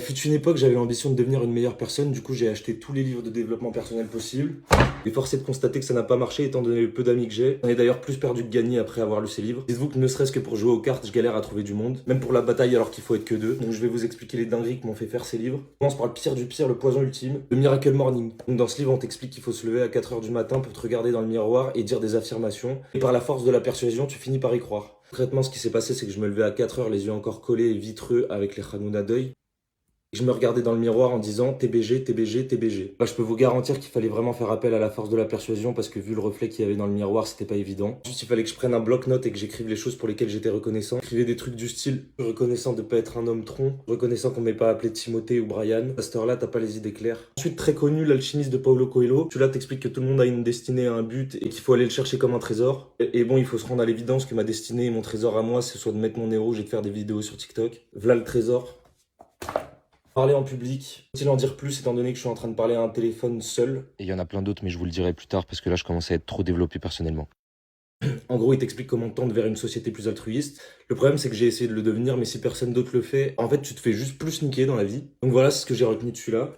Fut une époque, j'avais l'ambition de devenir une meilleure personne, du coup j'ai acheté tous les livres de développement personnel possibles. Et force est de constater que ça n'a pas marché étant donné le peu d'amis que j'ai. J'en ai d'ailleurs plus perdu que gagné après avoir lu ces livres. Dites-vous que ne serait-ce que pour jouer aux cartes, je galère à trouver du monde. Même pour la bataille alors qu'il faut être que deux. Donc je vais vous expliquer les dingueries que m'ont fait faire ces livres. On commence par le pire du pire, le poison ultime, le Miracle Morning. Donc dans ce livre on t'explique qu'il faut se lever à 4 h du matin pour te regarder dans le miroir et dire des affirmations. Et par la force de la persuasion, tu finis par y croire. Concrètement, ce qui s'est passé, c'est que je me levais à 4 h, les yeux encore collés et vitreux avec les Hanouna d'œil. Je me regardais dans le miroir en disant TBG, TBG, TBG. Bah, je peux vous garantir qu'il fallait vraiment faire appel à la force de la persuasion parce que vu le reflet qu'il y avait dans le miroir, c'était pas évident. Juste, il fallait que je prenne un bloc-notes et que j'écrive les choses pour lesquelles j'étais reconnaissant. J'écrivais des trucs du style reconnaissant de pas être un homme tronc, reconnaissant qu'on m'ait pas appelé Timothée ou Brian. À cette heure-là, t'as pas les idées claires. Ensuite, très connu, l'alchimiste de Paulo Coelho. Celui-là t'explique que tout le monde a une destinée, un but et qu'il faut aller le chercher comme un trésor. Et bon, il faut se rendre à l'évidence que ma destinée et mon trésor à moi, c'est soit de mettre mon nez rouge et de faire des vidéos sur TikTok. V'là le trésor. Parler en public, faut-il en dire plus étant donné que je suis en train de parler à un téléphone seul? Et il y en a plein d'autres, mais je vous le dirai plus tard parce que là, je commence à être trop développé personnellement. En gros, il t'explique comment tendre vers une société plus altruiste. Le problème, c'est que j'ai essayé de le devenir, mais si personne d'autre le fait, en fait, tu te fais juste plus niquer dans la vie. Donc voilà, c'est ce que j'ai retenu de celui-là.